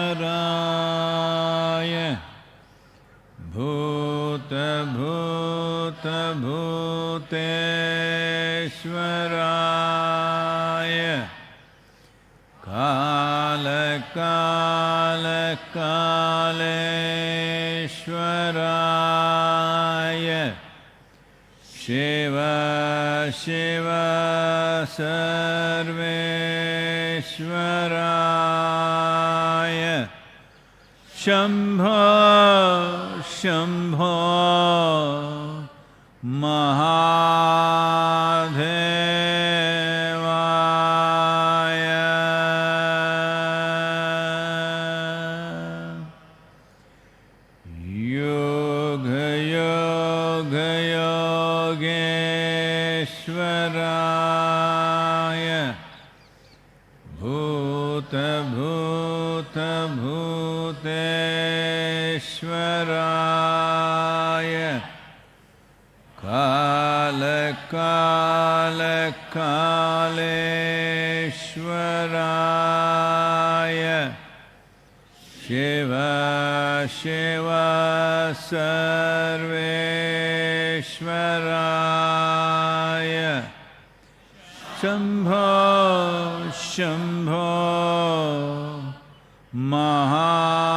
Yogeshwaraya Bhuta Bhuta Bhuteshwaraya Kala Kala Kaleshwaraya Shiva Shiva Sarveshwaraya Shambho Shambho Mahadevaya Yoga Yoga Yogeshwaraya Bhuta Bhuta Bhuteshwaraya Kala Kala Kaleshwaraya Shiva Shiva Sarveshwaraya Shambho Shambho Mahadevaya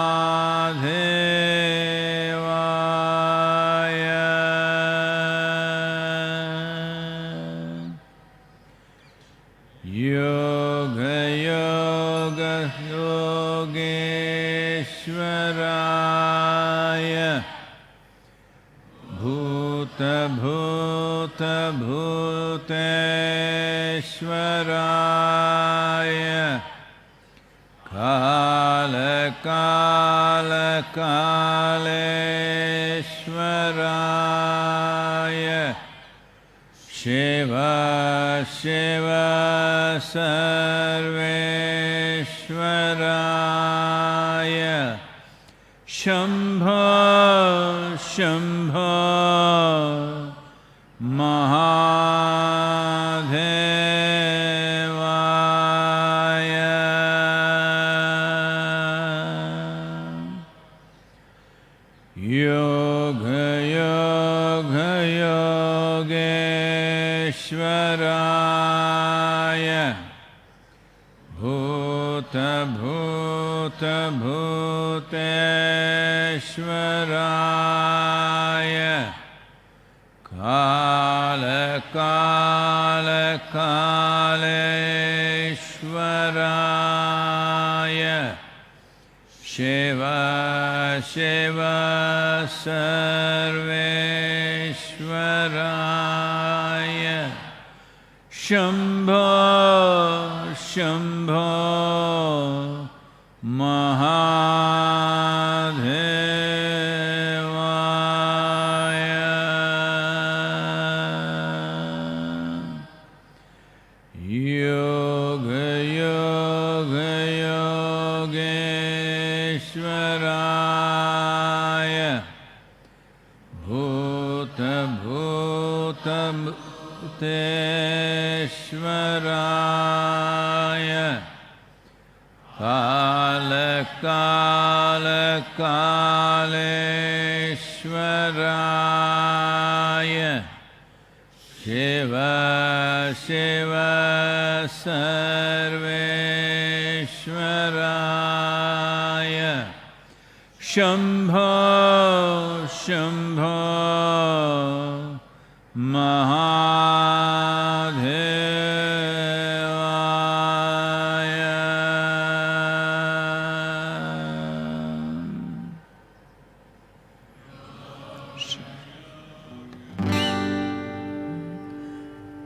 Yoga Yoga Yogeshwaraya Bhuta Bhuta Bhuteshwaraya Kala Kala Kaleshwaraya Shiva Shiva Sarveshwaraya Shambho Shambho Mahadevaya Yoga Yoga Yogeshwaraya Bhuta Bhuta Bhuteshwaraya Kala Kala Kaleshwaraya Shiva Shiva Sarveshwaraya Shambho Shambho Mahadevaya Yoga Yoga Yogeshwaraya Bhuta Bhuta Bhuteshwaraya Kala Kala Kaleshwaraya Shiva Shiva Sarveshwaraya Shambho Shambho Mahadevaya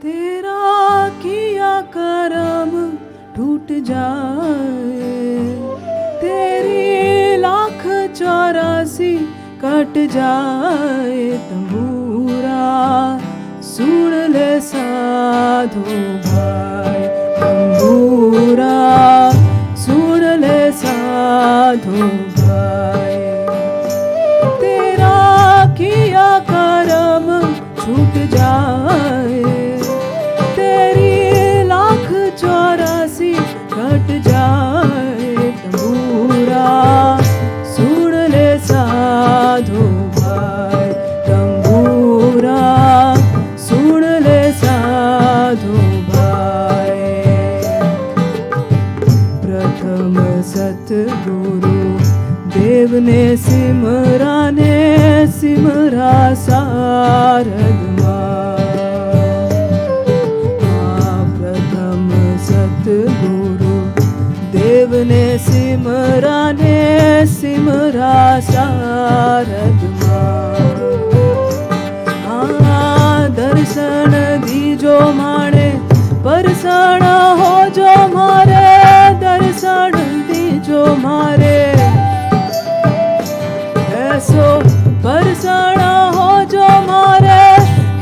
तेरा किया करम टूट जाए, तेरी 1,84 cut जाए तंबूरा सुन ले साधु भाई, तंबूरा सुन ले साधु भाई। तेरा किया करम छूट जाए, तेरी 1,84 कट जाए तंबूरा गुरु देव ने सिमराने सिमरा सारद प्रथम सतगुरु देव ने सिमराने सिमरा सारद दर्शन दीजो माणे परसण हो जो मारे दर्शन दीजो मारे ऐसो परसण हो जो मारे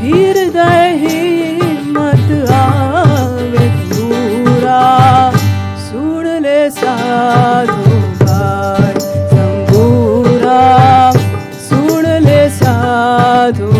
हृदय हिम्मत आवे पूरा सुन ले साधु भाई संगूरा सुन ले साधु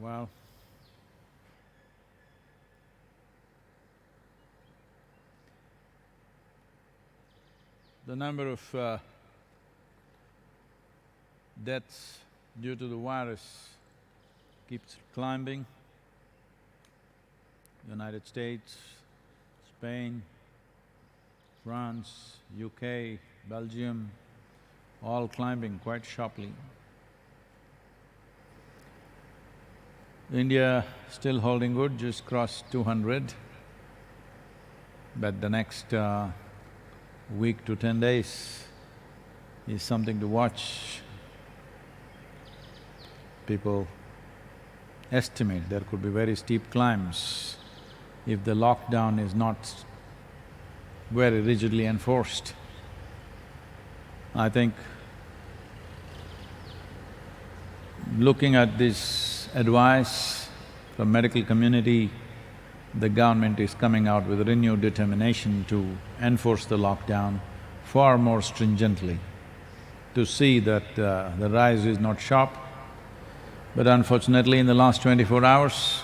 Well, the number of deaths due to the virus keeps climbing. United States, Spain, France, UK, Belgium, all climbing quite sharply. India still holding good, just crossed 200, but the next week to 10 days is something to watch. People estimate there could be very steep climbs if the lockdown is not very rigidly enforced. I think looking at this advice from medical community, the government is coming out with renewed determination to enforce the lockdown far more stringently, to see that the rise is not sharp. But unfortunately, in the last 24 hours,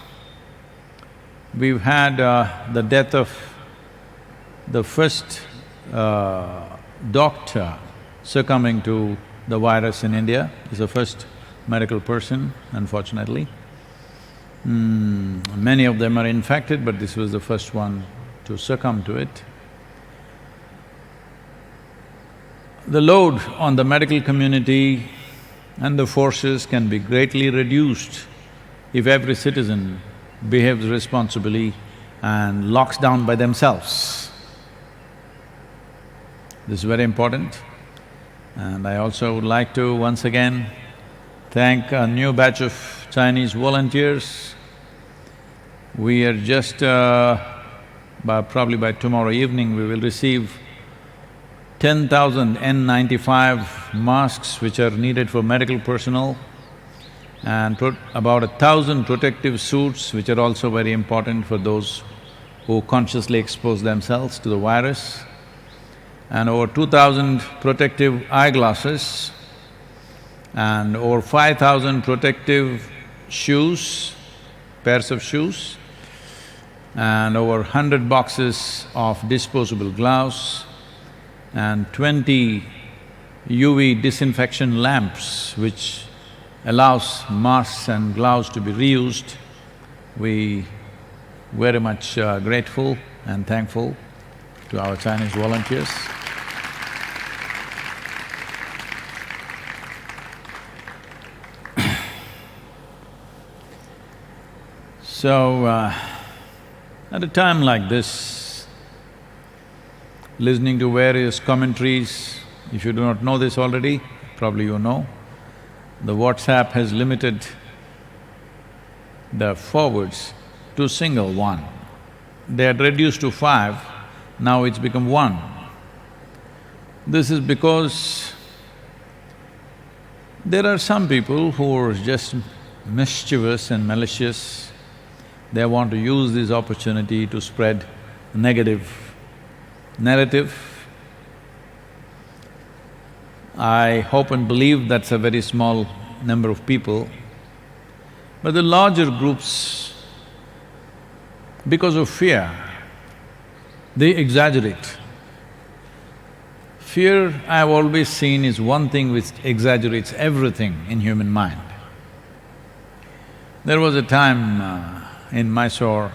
we've had the death of the first doctor succumbing to the virus in India. He's the first medical person, unfortunately. Many of them are infected, but this was the first one to succumb to it. The load on the medical community and the forces can be greatly reduced if every citizen behaves responsibly and locks down by themselves. This is very important. And I also would like to once again thank a new batch of Chinese volunteers. We are just… probably by tomorrow evening we will receive 10,000 N95 masks which are needed for medical personnel, and about 1,000 protective suits which are also very important for those who consciously expose themselves to the virus, and over 2,000 protective eyeglasses, and over 5,000 protective shoes, pairs of shoes, and over 100 boxes of disposable gloves, and 20 UV disinfection lamps which allows masks and gloves to be reused. We very much grateful and thankful to our Chinese volunteers. So, at a time like this, listening to various commentaries, if you do not know this already, probably you know, the WhatsApp has limited the forwards to single one. They had reduced to 5, now it's become 1. This is because there are some people who are just mischievous and malicious. They want to use this opportunity to spread negative narrative. I hope and believe that's a very small number of people. But the larger groups, because of fear, they exaggerate. Fear, I've always seen, is one thing which exaggerates everything in human mind. There was a time in Mysore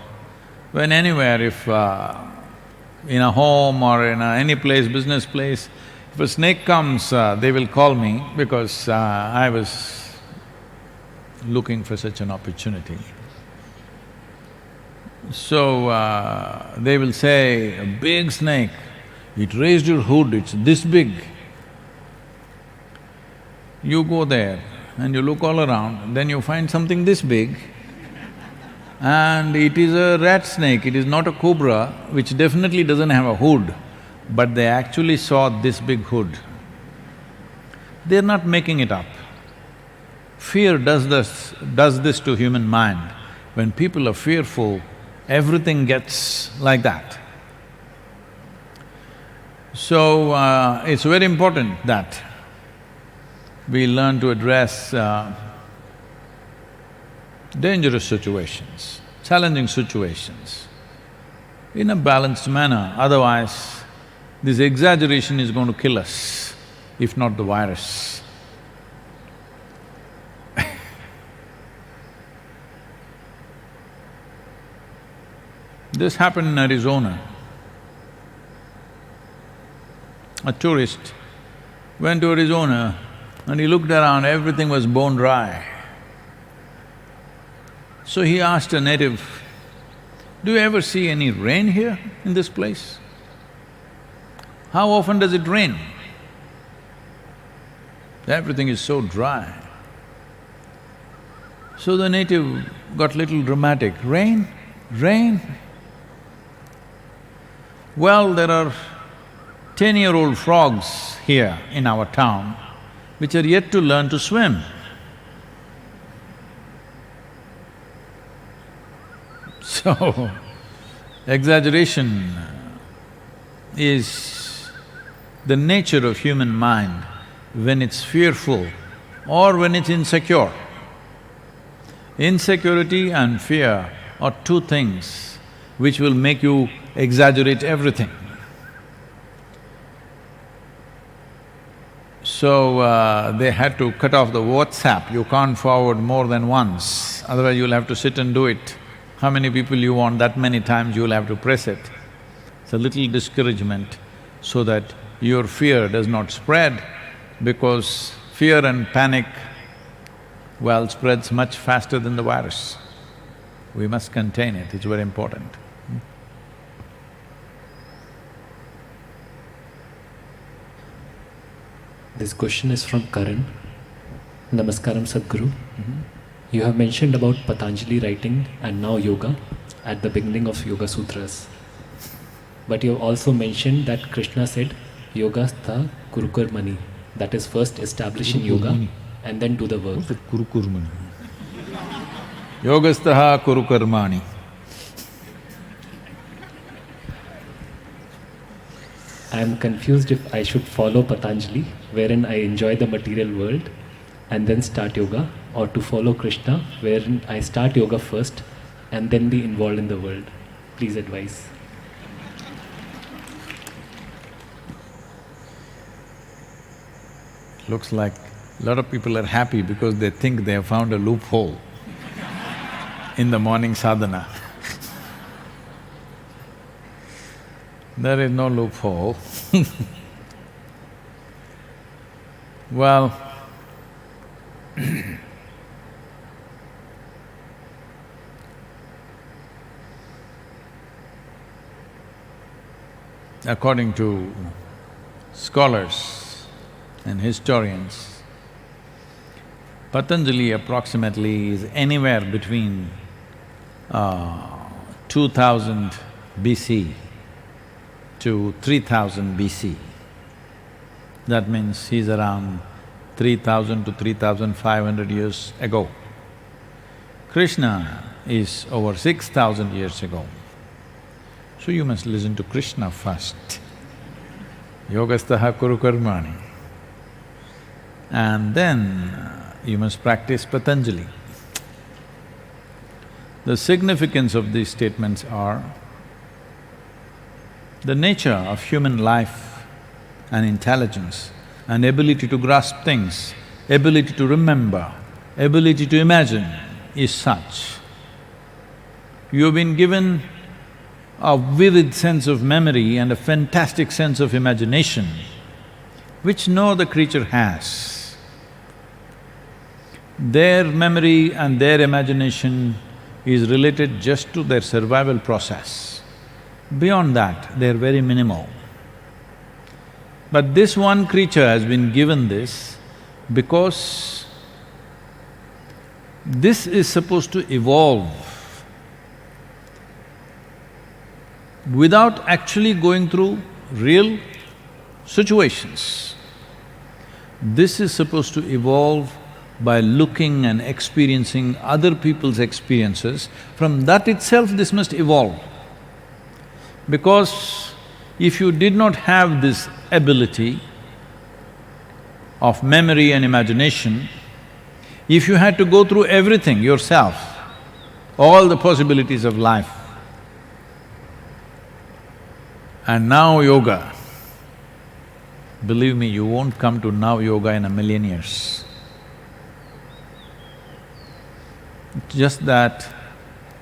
when anywhere, if in a home or in any place, business place, if a snake comes, they will call me because I was looking for such an opportunity. So, they will say, a big snake, it raised your hood, it's this big. You go there and you look all around, then you find something this big, and it is a rat snake, it is not a cobra, which definitely doesn't have a hood, but they actually saw this big hood. They're not making it up. Fear does this to human mind. When people are fearful, everything gets like that. So, it's very important that we learn to address dangerous situations, challenging situations in a balanced manner, otherwise this exaggeration is going to kill us, if not the virus. This happened in Arizona. A tourist went to Arizona and he looked around, everything was bone dry. So he asked a native, "Do you ever see any rain here in this place? How often does it rain? Everything is so dry." So the native got little dramatic, "Rain? Rain? Well, there are 10-year-old frogs here in our town which are yet to learn to swim." So, exaggeration is the nature of human mind when it's fearful or when it's insecure. Insecurity and fear are two things which will make you exaggerate everything. So, they had to cut off the WhatsApp, you can't forward more than once, otherwise you'll have to sit and do it. How many people you want, that many times you'll have to press it. It's a little discouragement so that your fear does not spread, because fear and panic, well, spreads much faster than the virus. We must contain it, it's very important. This question is from Karan. Namaskaram, Sadhguru. You have mentioned about Patanjali writing and now yoga at the beginning of Yoga Sutras. But you have also mentioned that Krishna said, Yoga stha kurukurmani, that is first establish in yoga and then do the work. What's that kurukurmani? Yogastaha kurukarmani. I am confused if I should follow Patanjali, wherein I enjoy the material world and then start yoga, or to follow Krishna, wherein I start yoga first and then be involved in the world. Please advise. Looks like a lot of people are happy because they think they have found a loophole in the morning sadhana. There is no loophole. Well, according to scholars and historians, Patanjali approximately is anywhere between 2000 BC to 3000 BC. That means he's around 3000 to 3500 years ago. Krishna is over 6000 years ago. So you must listen to Krishna first. Yogastaha kuru karmani. And then you must practice Patanjali. The significance of these statements are the nature of human life and intelligence and ability to grasp things, ability to remember, ability to imagine is such. You have been given a vivid sense of memory and a fantastic sense of imagination, which no other creature has. Their memory and their imagination is related just to their survival process. Beyond that, they're very minimal. But this one creature has been given this because this is supposed to evolve without actually going through real situations. This is supposed to evolve by looking and experiencing other people's experiences. From that itself, this must evolve. Because if you did not have this ability of memory and imagination, if you had to go through everything yourself, all the possibilities of life, and now yoga, believe me, you won't come to now yoga in a million years. Just that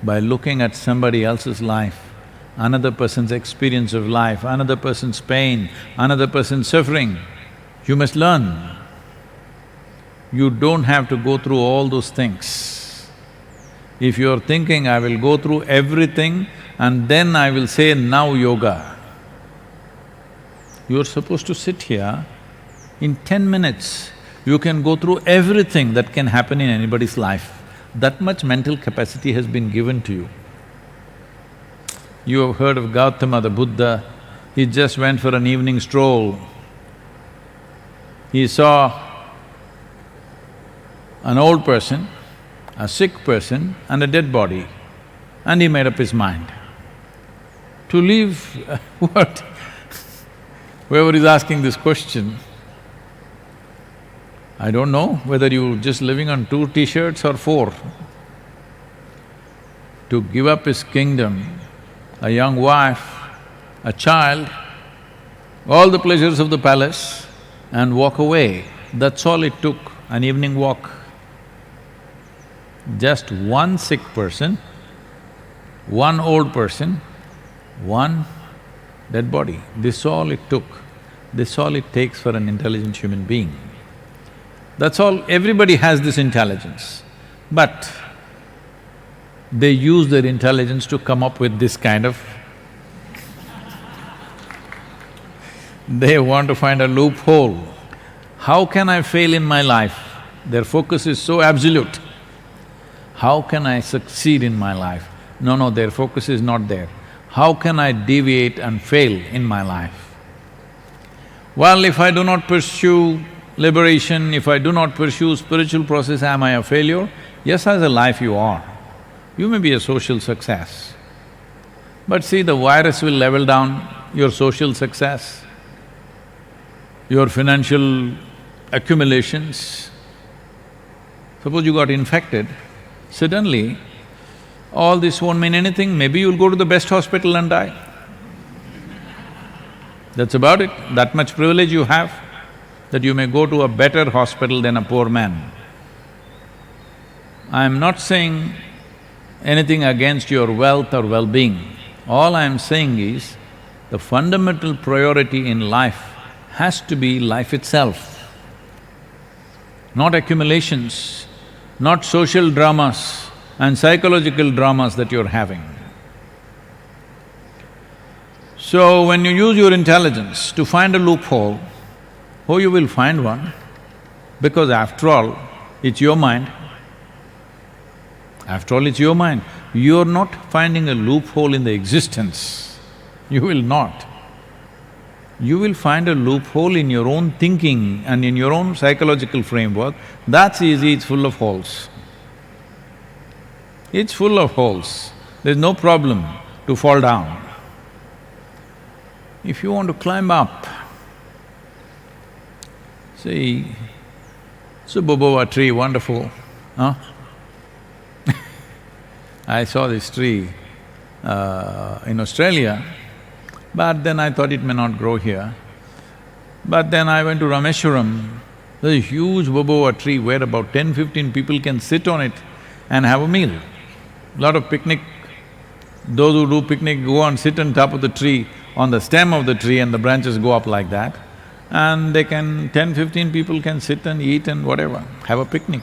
by looking at somebody else's life, another person's experience of life, another person's pain, another person's suffering, you must learn. You don't have to go through all those things. If you're thinking, I will go through everything and then I will say, now yoga, you're supposed to sit here, in 10 minutes, you can go through everything that can happen in anybody's life. That much mental capacity has been given to you. You have heard of Gautama the Buddha, he just went for an evening stroll. He saw an old person, a sick person and a dead body, and he made up his mind to leave what? Whoever is asking this question, I don't know whether you're just living on 2 t-shirts or 4. To give up his kingdom, a young wife, a child, all the pleasures of the palace and walk away, that's all it took, an evening walk. Just one sick person, one old person, one dead body. This all it took, this all it takes for an intelligent human being. That's all, everybody has this intelligence, but they use their intelligence to come up with this kind of… They want to find a loophole. How can I fail in my life? Their focus is so absolute. How can I succeed in my life? No, their focus is not there. How can I deviate and fail in my life? Well, if I do not pursue liberation, if I do not pursue spiritual process, am I a failure? Yes, as a life you are. You may be a social success. But see, the virus will level down your social success, your financial accumulations. Suppose you got infected, suddenly all this won't mean anything, maybe you'll go to the best hospital and die. That's about it, that much privilege you have. that you may go to a better hospital than a poor man. I am not saying anything against your wealth or well-being. All I am saying is, the fundamental priority in life has to be life itself, not accumulations, not social dramas and psychological dramas that you're having. So when you use your intelligence to find a loophole, oh, you will find one, because after all, it's your mind. After all, it's your mind. You're not finding a loophole in the existence. You will not. You will find a loophole in your own thinking and in your own psychological framework. That's easy, it's full of holes. It's full of holes. There's no problem to fall down. If you want to climb up, see, it's a boboa tree, wonderful, huh? I saw this tree in Australia, but then I thought it may not grow here. But then I went to Rameshwaram, there's a huge boboa tree where about 10-15 people can sit on it and have a meal. Lot of picnic, those who do picnic go and sit on top of the tree, on the stem of the tree, and the branches go up like that. And they can… 10-15 people can sit and eat and whatever, have a picnic.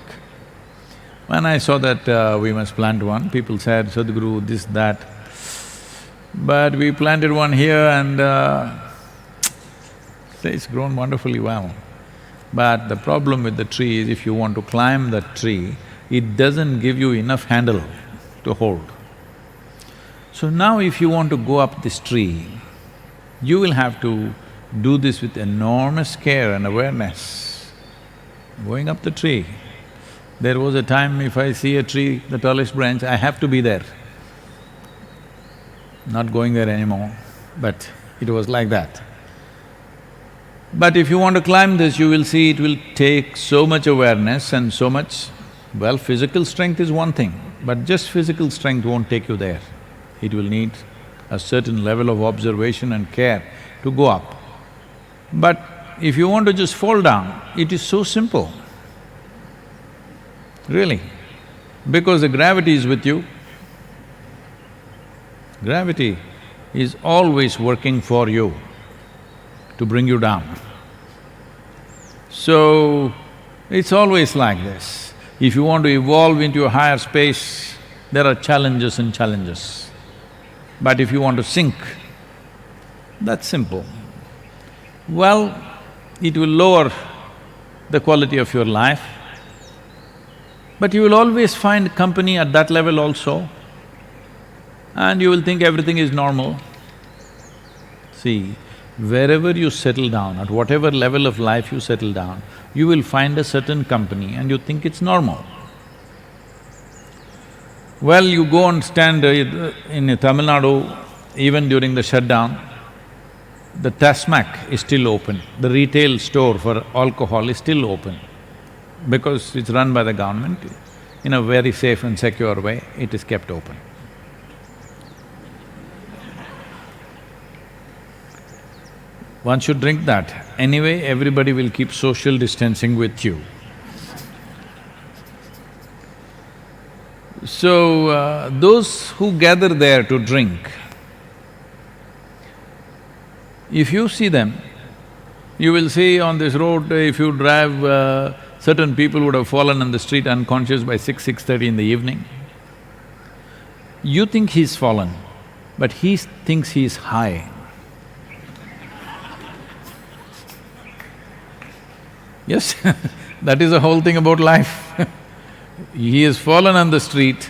When I saw that we must plant one, people said, Sadhguru, this, that. But we planted one here and it's grown wonderfully well. But the problem with the tree is, if you want to climb that tree, it doesn't give you enough handle to hold. So now if you want to go up this tree, you will have to do this with enormous care and awareness. Going up the tree, there was a time if I see a tree, the tallest branch, I have to be there. Not going there anymore, but it was like that. But if you want to climb this, you will see it will take so much awareness and so much… Well, physical strength is one thing, but just physical strength won't take you there. It will need a certain level of observation and care to go up. But if you want to just fall down, it is so simple, really, because the gravity is with you. Gravity is always working for you to bring you down. So, it's always like this. If you want to evolve into a higher space, there are challenges and challenges. But if you want to sink, that's simple. Well, it will lower the quality of your life, but you will always find company at that level also, and you will think everything is normal. See, wherever you settle down, at whatever level of life you settle down, you will find a certain company and you think it's normal. Well, you go and stand in Tamil Nadu, even during the shutdown, the Tasmac is still open, the retail store for alcohol is still open, because it's run by the government. In a very safe and secure way, it is kept open. One should drink that. Anyway, everybody will keep social distancing with you. So, those who gather there to drink, if you see them, you will see on this road, if you drive, certain people would have fallen on the street unconscious by 6:30 in the evening. You think he's fallen, but he thinks he's high. Yes, that is the whole thing about life. He has fallen on the street,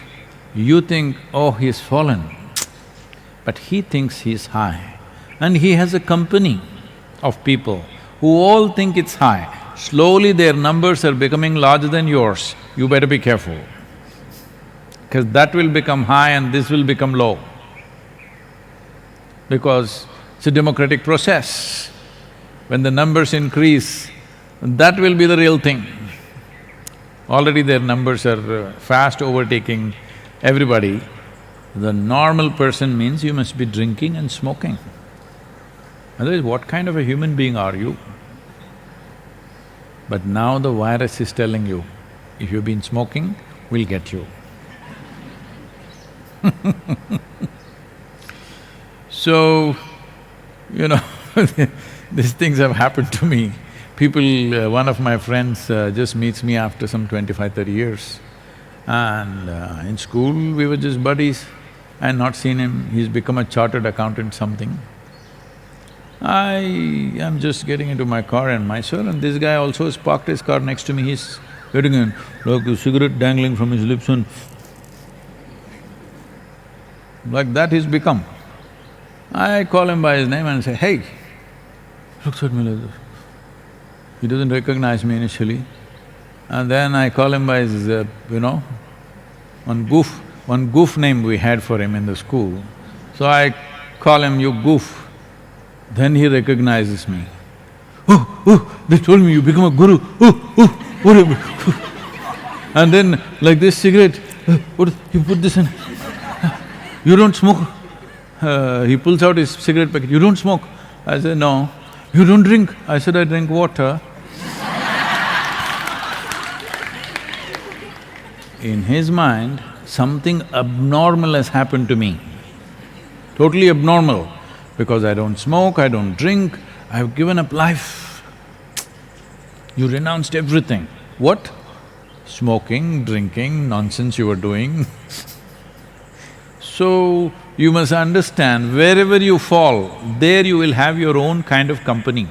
you think, oh, he's fallen, but he thinks he's high. And he has a company of people who all think it's high. Slowly their numbers are becoming larger than yours, you better be careful, because that will become high and this will become low. Because it's a democratic process. When the numbers increase, that will be the real thing. Already their numbers are fast overtaking everybody. The normal person means you must be drinking and smoking. Otherwise, what kind of a human being are you? But now the virus is telling you, if you've been smoking, we'll get you. So, you know, these things have happened to me. People… one of my friends just meets me after some 25, 30 years. And in school, we were just buddies. I had not seen him, he's become a chartered accountant something. I am just getting into my car in Mysore, and this guy also has parked his car next to me. He's getting in, like a cigarette dangling from his lips, and like that he's become. I call him by his name and say, "Hey," looks at me like this. He doesn't recognize me initially. And then I call him by his, one goof name we had for him in the school. So I call him, "You goof." Then he recognizes me. Oh, they told me you become a guru, whatever. And then like this cigarette, what, you put this in, you don't smoke? He pulls out his cigarette packet, "You don't smoke?" I said, "No." "You don't drink?" I said, "I drink water." In his mind, something abnormal has happened to me, totally abnormal, because I don't smoke, I don't drink, I've given up life. You renounced everything. What? Smoking, drinking, nonsense you were doing. So, you must understand, wherever you fall, there you will have your own kind of company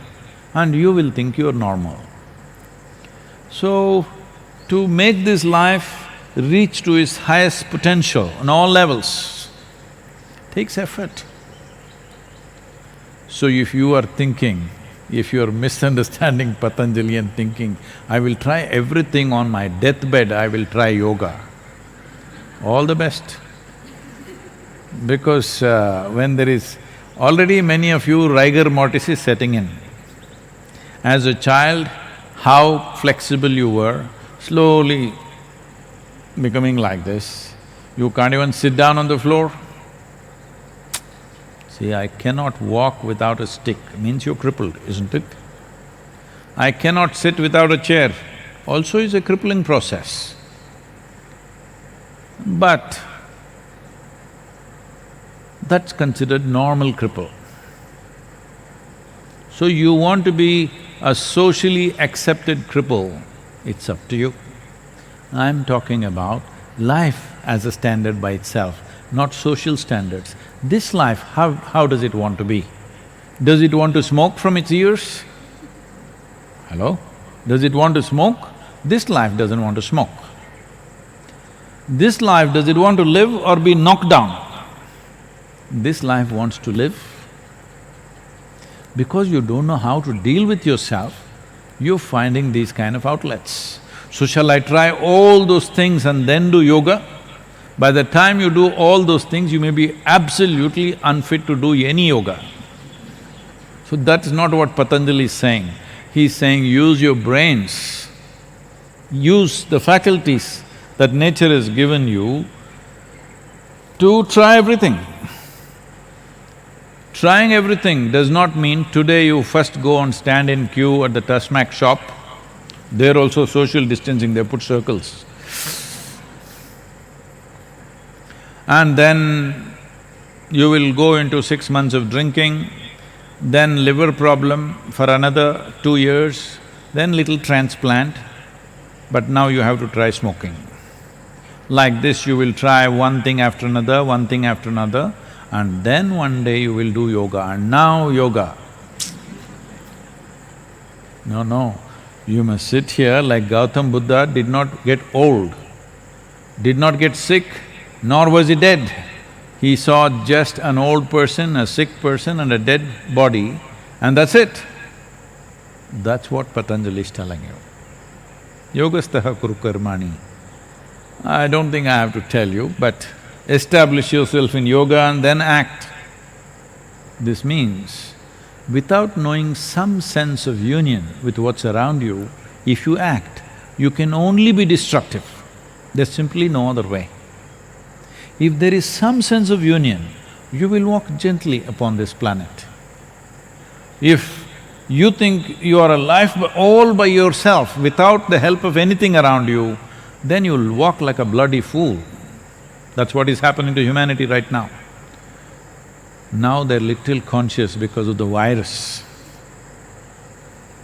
and you will think you're normal. So, to make this life reach to its highest potential on all levels takes effort. So if you are thinking, if you are misunderstanding Patanjali and thinking, "I will try everything on my deathbed, I will try yoga," all the best. Because when there is… already many of you rigor mortis is setting in. As a child, how flexible you were, slowly becoming like this. You can't even sit down on the floor. See, I cannot walk without a stick, means you're crippled, isn't it? I cannot sit without a chair, also is a crippling process. But that's considered normal cripple. So you want to be a socially accepted cripple, it's up to you. I'm talking about life as a standard by itself, not social standards. This life, how does it want to be? Does it want to smoke from its ears? Hello? Does it want to smoke? This life doesn't want to smoke. This life, does it want to live or be knocked down? This life wants to live. Because you don't know how to deal with yourself, you're finding these kind of outlets. So shall I try all those things and then do yoga? By the time you do all those things, you may be absolutely unfit to do any yoga. So that's not what Patanjali is saying. He's saying use your brains, use the faculties that nature has given you to try everything. Trying everything does not mean today you first go and stand in queue at the Tasmac shop. There also social distancing, they put circles. And then you will go into 6 months of drinking, then liver problem for another 2 years, then little transplant, but now you have to try smoking. Like this, you will try one thing after another, one thing after another, and then one day you will do yoga, and now yoga. No, you must sit here like Gautam Buddha did not get old, did not get sick, nor was he dead. He saw just an old person, a sick person and a dead body, and that's it. That's what Patanjali is telling you. Yogastaha kuru karmani. I don't think I have to tell you, but establish yourself in yoga and then act. This means, without knowing some sense of union with what's around you, if you act, you can only be destructive. There's simply no other way. If there is some sense of union, you will walk gently upon this planet. If You think you are alive all by yourself, without the help of anything around you, then you'll walk like a bloody fool. That's what is happening to humanity right now. Now they're little conscious because of the virus.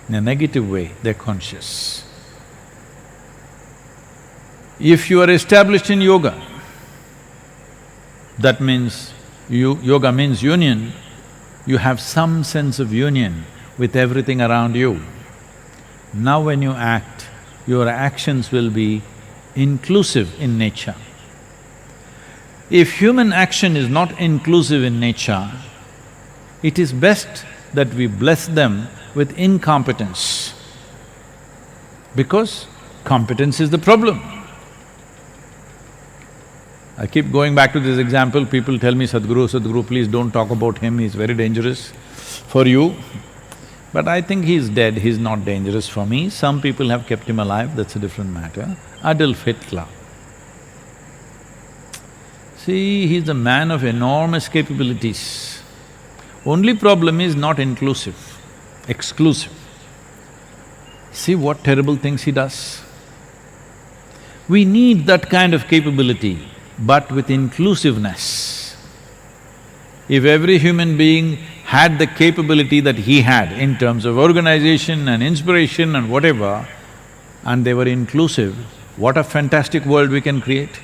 In a negative way, they're conscious. If you are established in yoga, that means yoga means union, you have some sense of union with everything around you. Now when you act, your actions will be inclusive in nature. If human action is not inclusive in nature, it is best that we bless them with incompetence, because competence is the problem. I keep going back to this example, people tell me, Sadhguru, please don't talk about him, he's very dangerous for you. But I think he's dead, he's not dangerous for me. Some people have kept him alive, that's a different matter. Adolf Hitler. See, he's a man of enormous capabilities. Only problem is not inclusive, exclusive. See what terrible things he does. We need that kind of capability, but with inclusiveness. If every human being had the capability that he had in terms of organization and inspiration and whatever, and they were inclusive, what a fantastic world we can create.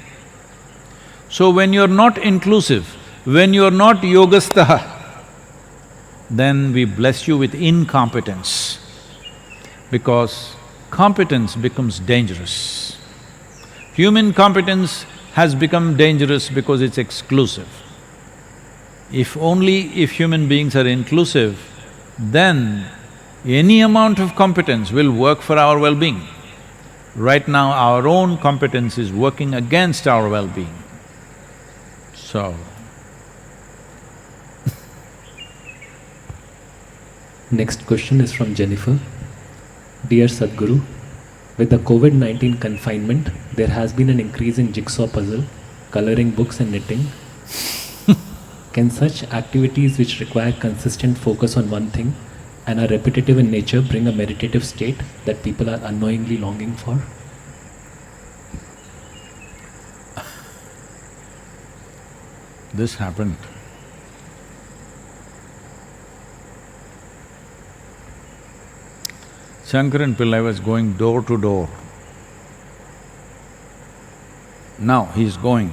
So when you're not inclusive, when you're not yogastaha, then we bless you with incompetence, because competence becomes dangerous. Human competence has become dangerous because it's exclusive. If human beings are inclusive, then any amount of competence will work for our well-being. Right now, our own competence is working against our well-being. So, next question is from Jennifer. Dear Sadhguru, with the COVID-19 confinement, there has been an increase in jigsaw puzzle, coloring books and knitting. Can such activities which require consistent focus on one thing and are repetitive in nature bring a meditative state that people are unknowingly longing for? this happened. Shankaran Pillai was going door to door. Now he's going,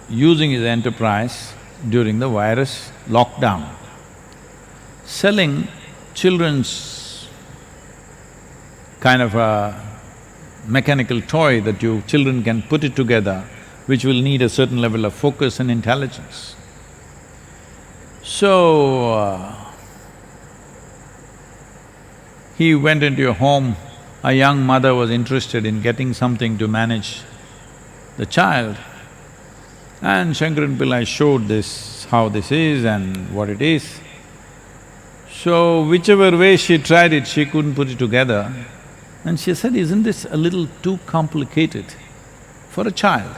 using his enterprise during the virus lockdown, selling children's kind of a mechanical toy that children can put it together, which will need a certain level of focus and intelligence. So, he went into a home, a young mother was interested in getting something to manage the child, and Shankaran Pillai showed this, how this is and what it is. So, whichever way she tried it, she couldn't put it together. And she said, isn't this a little too complicated for a child?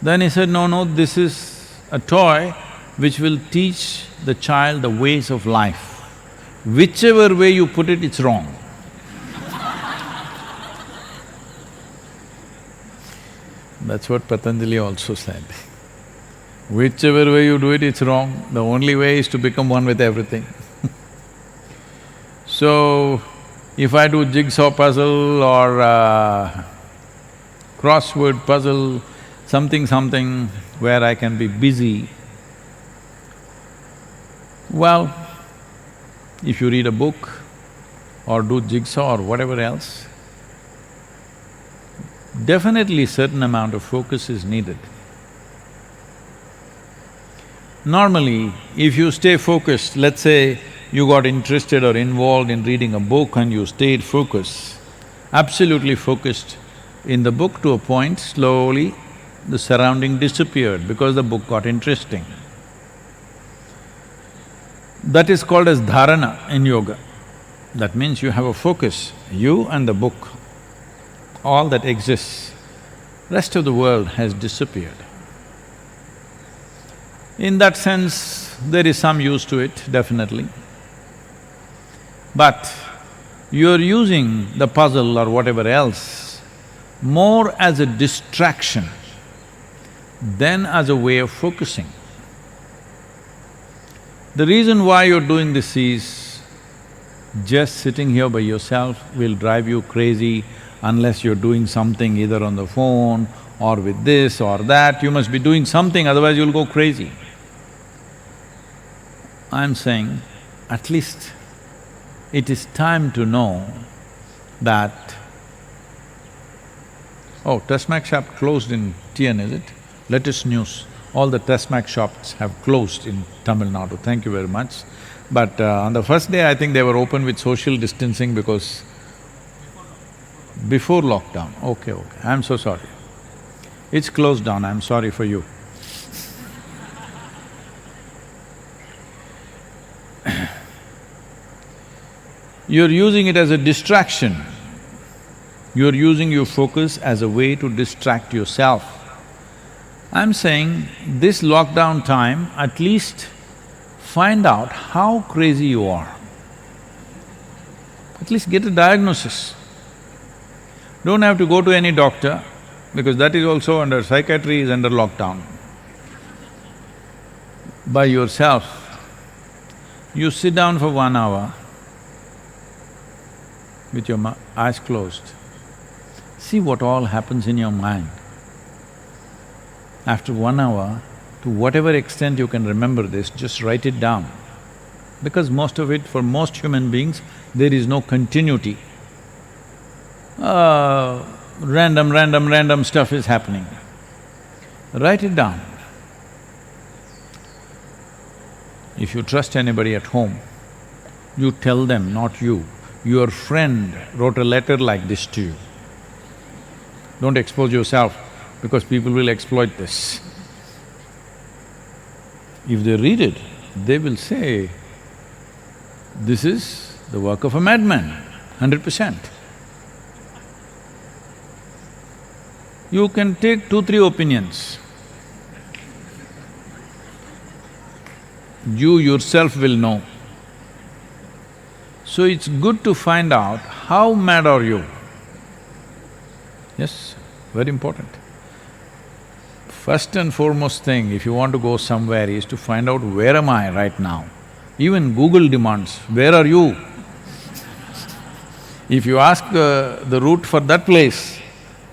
Then he said, no, this is a toy which will teach the child the ways of life. Whichever way you put it, it's wrong. That's what Patanjali also said. Whichever way you do it, it's wrong. The only way is to become one with everything. So, if I do jigsaw puzzle or crossword puzzle, something where I can be busy, well, if you read a book or do jigsaw or whatever else, definitely certain amount of focus is needed. Normally, if you stay focused, let's say you got interested or involved in reading a book and you stayed focused, absolutely focused in the book to a point, slowly the surrounding disappeared because the book got interesting. That is called as dharana in yoga. That means you have a focus, you and the book, all that exists. Rest of the world has disappeared. In that sense, there is some use to it, definitely. But you're using the puzzle or whatever else more as a distraction than as a way of focusing. The reason why you're doing this is just sitting here by yourself will drive you crazy unless you're doing something either on the phone or with this or that. You must be doing something, otherwise you'll go crazy. I'm saying, at least it is time to know that… Oh, Tasmac shop closed in TN, is it? Latest news, all the Tasmac shops have closed in Tamil Nadu, thank you very much. But on the first day, I think they were open with social distancing because… Before lockdown, okay, I'm so sorry. It's closed down, I'm sorry for you. You're using it as a distraction. You're using your focus as a way to distract yourself. I'm saying this lockdown time, at least find out how crazy you are. At least get a diagnosis. Don't have to go to any doctor, because that is also under… psychiatry is under lockdown. By yourself, you sit down for 1 hour with your eyes closed. See what all happens in your mind. After 1 hour, to whatever extent you can remember this, just write it down. Because most of it, for most human beings, there is no continuity. Random stuff is happening. Write it down. If you trust anybody at home, you tell them, not you. Your friend wrote a letter like this to you. Don't expose yourself, because people will exploit this. If they read it, they will say, this is the work of a madman, 100%. You can take 2-3 opinions. You yourself will know. So it's good to find out how mad are you. Yes, very important. First and foremost thing, if you want to go somewhere, is to find out where am I right now. Even Google demands, where are you? If you ask the route for that place,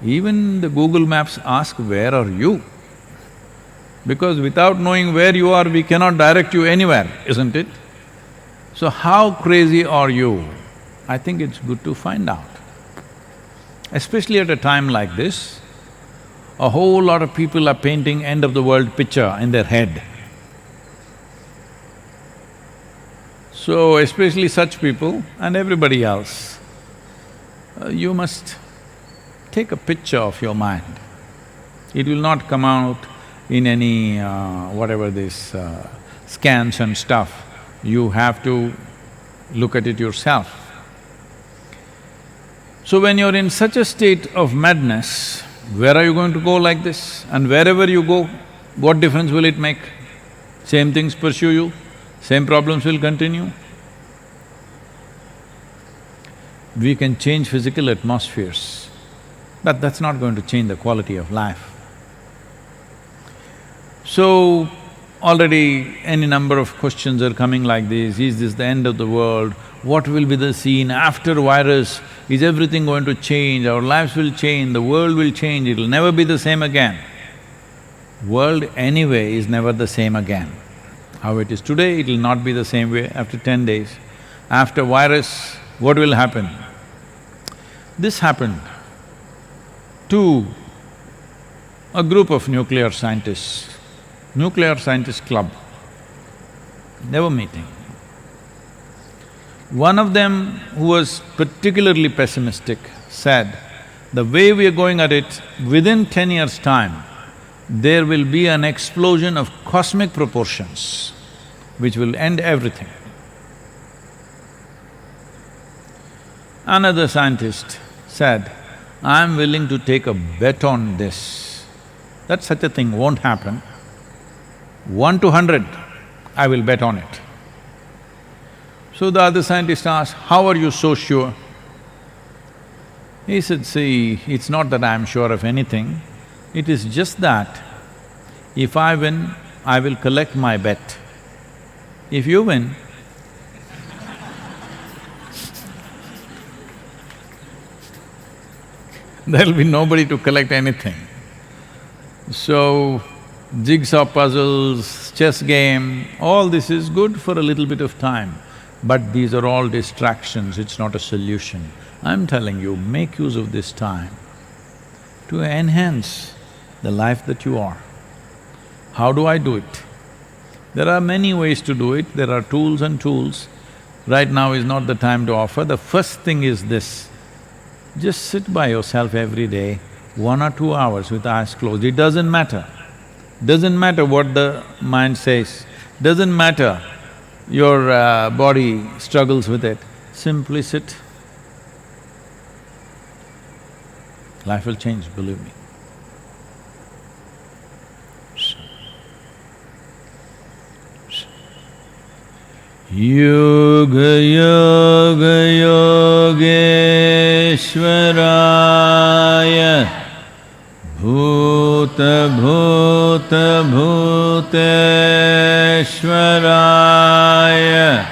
even the Google Maps ask, where are you? Because without knowing where you are, we cannot direct you anywhere, isn't it? So how crazy are you? I think it's good to find out. Especially at a time like this, a whole lot of people are painting end of the world picture in their head. So especially such people and everybody else, you must take a picture of your mind. It will not come out in any scans and stuff. You have to look at it yourself. So when you're in such a state of madness, where are you going to go like this? And wherever you go, what difference will it make? Same things pursue you, same problems will continue. We can change physical atmospheres, but that's not going to change the quality of life. So, already any number of questions are coming like this, is this the end of the world? What will be the scene after virus? Is everything going to change? Our lives will change, the world will change, it'll never be the same again. World anyway is never the same again. How it is today, it'll not be the same way after 10 days. After virus, what will happen? This happened to a group of nuclear scientist club. They were meeting. One of them, who was particularly pessimistic, said, the way we are going at it, within 10 years' time, there will be an explosion of cosmic proportions which will end everything. Another scientist said, I'm willing to take a bet on this, that such a thing won't happen. 1 to 100, I will bet on it. So the other scientist asked, how are you so sure? He said, see, it's not that I'm sure of anything, it is just that if I win, I will collect my bet. If you win, there'll be nobody to collect anything. So, jigsaw puzzles, chess game, all this is good for a little bit of time, but these are all distractions, it's not a solution. I'm telling you, make use of this time to enhance the life that you are. How do I do it? There are many ways to do it, there are tools and tools. Right now is not the time to offer. The first thing is this, just sit by yourself every day, 1 or 2 hours with eyes closed. It doesn't matter. Doesn't matter what the mind says, doesn't matter your body struggles with it. Simply sit. Life will change, believe me. Yoga Yoga Yogeshwaraya Bhuta Bhuta Bhuteshwaraya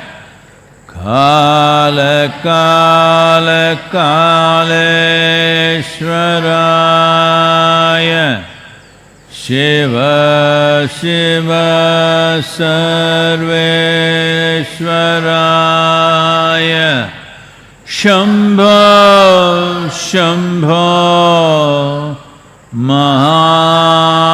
Kala Kala Kaleshwaraya Shiva Shiva Sarveshwaraya Shambho Shambho Maha